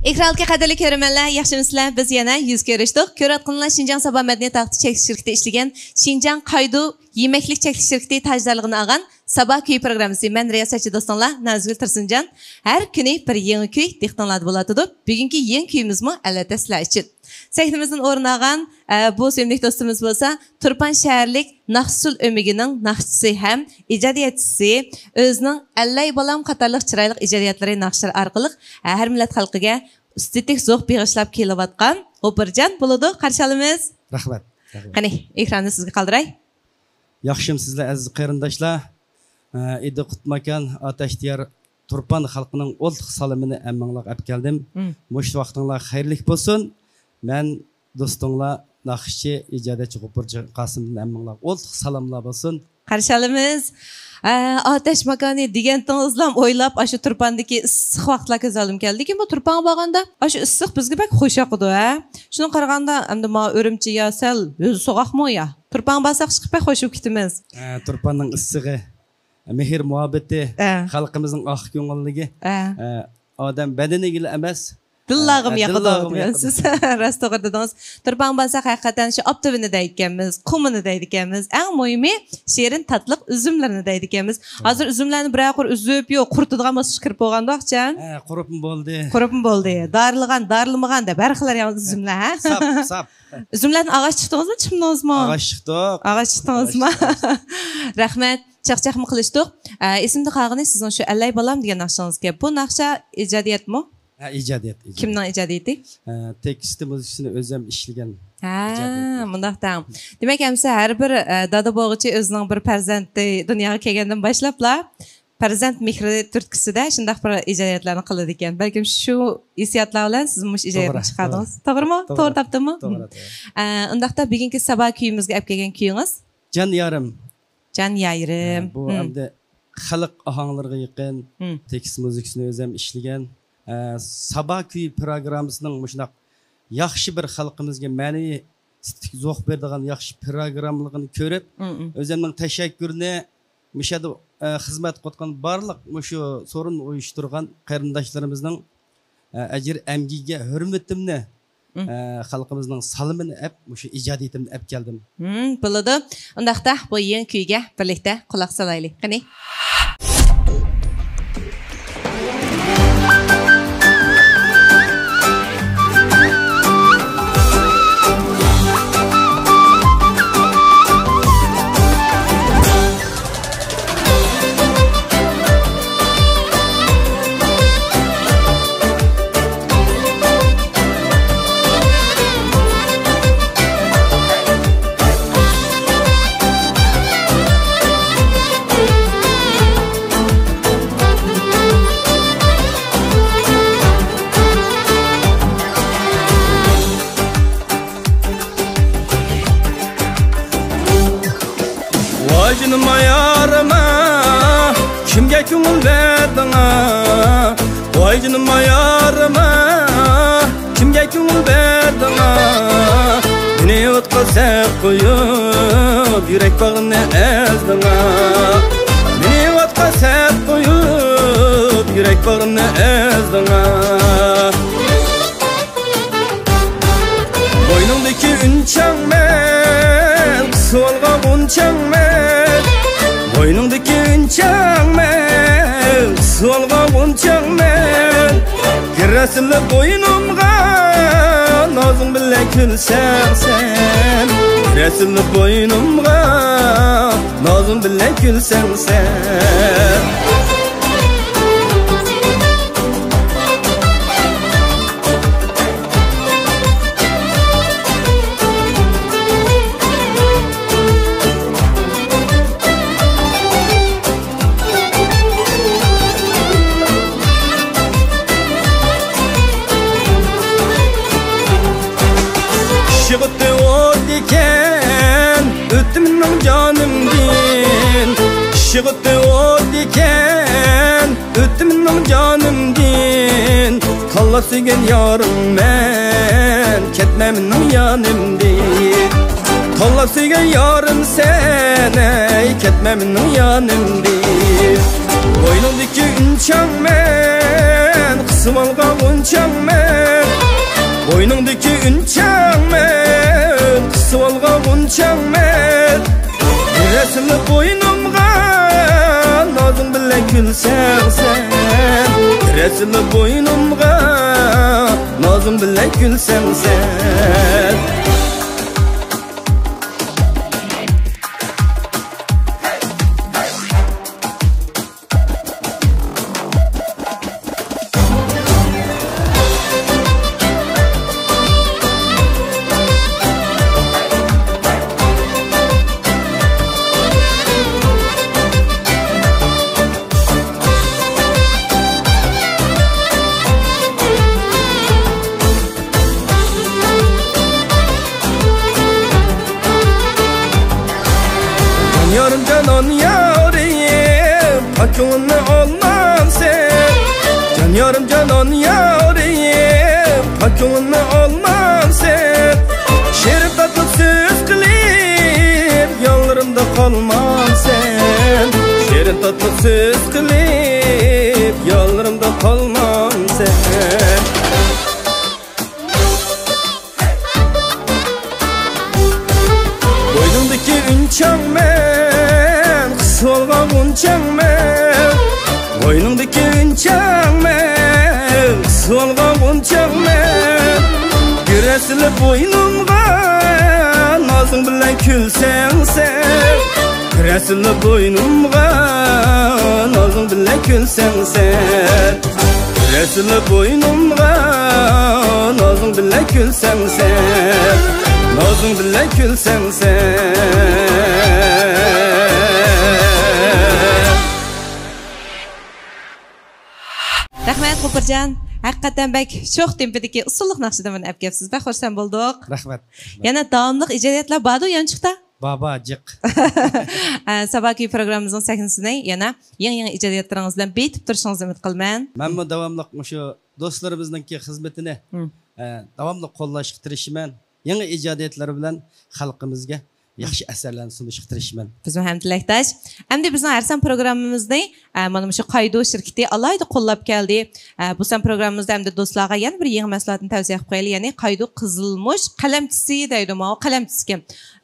Ekranlıqqa qadarli ko'rmanlar, yaxshimisizlar? Biz yana yuz ko'rishdik. Ko'rayotganlar Şinjan Sabah Madaniyat Axti chekish shirkati ishlagan Şinjan Qaydu yemeklik chekish shirkati tajdorligini olgan Sabah kuy programmasi. Men riyosatchi do'stlar Nazgul Tursunjon. Har kuni bir yangi kuy dehqonlarda bo'ladi. Bugungi yangi kuyimizmi albatta sizlar uchun. Sahnimizdan o'rin olgan bu sevimli do'stimiz bo'lsa, Turpan shaharlik Naqsul Ömigining naqshchisi ham ijodiyatchisi, o'zining Allay balam qatorliq chiroyli ijodiyatlari naqshlar orqali har millat xalqiga estetik zo'q bag'ishlab kelayotgan O'pirjon bo'ladi. Qarshi olamiz. Rahmat. Qani, ekronni sizga qoldiray. Yaxshimsizlar aziz qarindoshlar. Idi qutmakan Ataşdiyar Turpan xalqining o'ltiq salamini ammanglab olib keldim. Mush vaqtinglar xayrlik bo'lsin. Men do'stinglar naqshchi ijodiyatchi O'pirjon Qosimdan ammanglab o'ltiq salomlar bo'lsin. Qarshi olamiz. Ateş makani degantingizlam o'ylab, shu Turpandagi issiq vaqtlar ko'z oldimga keldi. Lekin bu Turpan bo'lganda, shu issiq bizga bak xo'sh yoqdi, ha. Shuni qaraganda, endi men O'rimchi yo sal o'zi so'qaqmi ya. Turpan bo'lsaq chiqib xo'sh ketimiz. Turpanning issig'i, mehr muhabbati, xalqimizning oq ko'ngilligi, odam badaniga emas, dillag'im yoqadi. Siz rost to'g'ri dedingiz. Turpan bo'lsaq haqiqatan shu optavini deydiganmiz, qumini deydiganmiz. Eng muhimi she'rin tatliq uzumlarini deydiganmiz. Hozir uzumlarni bir uzib, yo'q, quritadigan bo'lsa kirib bo'lganda-o'xchan. Quribim bo'ldi. Quribim bo'ldi. Darilmagan deb har xil ham uzumlar, ha? Sap. Uzumlarni og'ash chiqdingizmi, chimdingizmi? Og'ash chiqdik. Og'ash chiqdingizmi? Rahmat. Chaqchaqmi qilishdik. Esimda qolgani sizning shu Allay balam degan naqshingizga. Bu naqsha ijodiyatmi? İcadiyat. Kimning ijodiyati? Tekst muzikasini o'zim ishlagan. Mundaqdan. Demak, hamsa har bir dada bo'g'ichi o'zining bir farzandi dunyoga kelgandan boshlablar farzand mehri turtkisida shundaq bir ijodiyatlarni qiladi ekan. Balkim shu hissiyotlar bilan siz mush ijodiyatni chiqardingiz. To'g'rimi? To'g'ri topdimmi? To'g'ri. Undaqda bugungi sabah kuyimizga olib kelgan kuyingiz? Jon yarim. Jon yarim. Bu hamda xalq ohanglarga yaqin tekst muzikasini o'zim ishlagan. Sabah kuy programmasining mushunaq yaxshi bir xalqimizga ma'naviy zo'q beradigan yaxshi programmaligini ko'rib, o'zimning tashakkurni mushada xizmat qilgan barliq mushu sorun uyushtirgan qarindoshlarimizning ajr amgiga hurmatimni xalqimizning salimini ap mushu ijodiyatimni ap keldim. Bo'ladi. Undaqda bu yangi kuyga birlikda quloq solaylik. Qani. Vajnıma yarıma kimge ko'ngil verdinga Vajnıma yarıma kimge ko'ngil verdinga Meni o'tqa sep qo'yib yurak bag'ini ezdinga Meni o'tqa sep qo'yib yurak bag'ini ezdinga Boynumdaki unchang men qisvolga unchang men Boynumdaki unchang men qisvolga unchang men Girasili boynumga nozing bilan kulsang sen Girasili boynumga nozing bilan kulsang sen Çıktı o diken, ötümün canımdin. Çıktı o diken, ötümün canımdin. Kalla sügen yarım ben, ketmemin yanımdin. Kalla sügen yarım sen, ketmemin yanımdin. Boynumdaki unchang men, qisib olgan unchang men Boynundaki ünçağmen Kısıp algan unçağmen Giresinli boynumga Nazım bilen gülsen sen Giresinli boynumga Nazım bilen gülsen sen Yarım canan yarim Hakkını almam sen Can yarım canan yarim Hakkını almam sen Şerif tatlı söz kılip Yollarımda kalmam sen Şerif tatlı söz kılip Yollarımda kalmam sen Boynumdaki ünçağmen Kısıp algan unçağmen Boynumdaki ünçağmen Kısıp algan unçağmen Giresili boynumga Nazın bilen külsen sen Giresili boynumga Nazın bilen külsen sen Giresili boynumga Nazın bilen külsen sen Nazım bilen gülsen sen Rahmat Qo'pirjon. Haqiqatan bak sho'x tempidagi usulliq naqshida meni olib kelibsiz. Bak xursand bo'ldik. Rahmat. Yana davomli ijodiyatlar bordu yanchiqda. Baba jiq. Sabahki programmamizning sahnasidan yana yangi ijodiyatlaringiz bilan betib turishingizni umid qilaman. Men bu davomli shu do'stlarimizningki xizmatini davomli qo'llashga tirishiman. Yangi ijodiyatlar bilan xalqimizga yaxshi asarlarni sunishga tirishiman. Biz ham tilakdosh. Endi bizning Arsan programmamizda mana shu Qaydo shirkati alayda qo'llab keldi. Bu san programmamizda hamda do'stlarga yana bir yangi mahsulotni tavsiya qilib qo'yaylik. Ya'ni Qaydo qizilmush qalamchisi deydi, ma qalamchisi.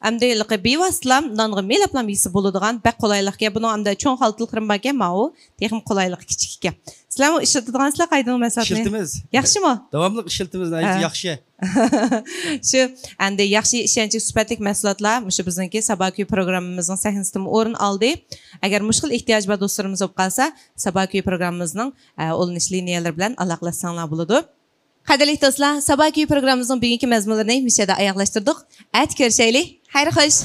Hamda bevositlam nonga melaplam yesi bo'ladigan bak qulaylikga buni hamda cho'ng xaltliqrim borgan ma u texim qulaylik kichikka. Sizlar ishlatadigansizlar Qaydo mahsulotni? Ishlatamiz. Yaxshimi? Davomli ishlatamiz, yaxshi. Shu endi yaxshi ishonchli sifatli mahsulotlar shu bizningki Sabahki programmamizning sahnasidan o'rin oldi. Agar mushkul ehtiyoj bor do'stlarimiz bo'lib qolsa, Sabahki programmamizning olinish liniyalari bilan aloqalashsanglar bo'ladi. Qadrli do'stlar, Sabahki programmamizning bugungi mazmunlarini mishada oyoqlashtirdik. At ko'rishaylik. Xayr xo'sh.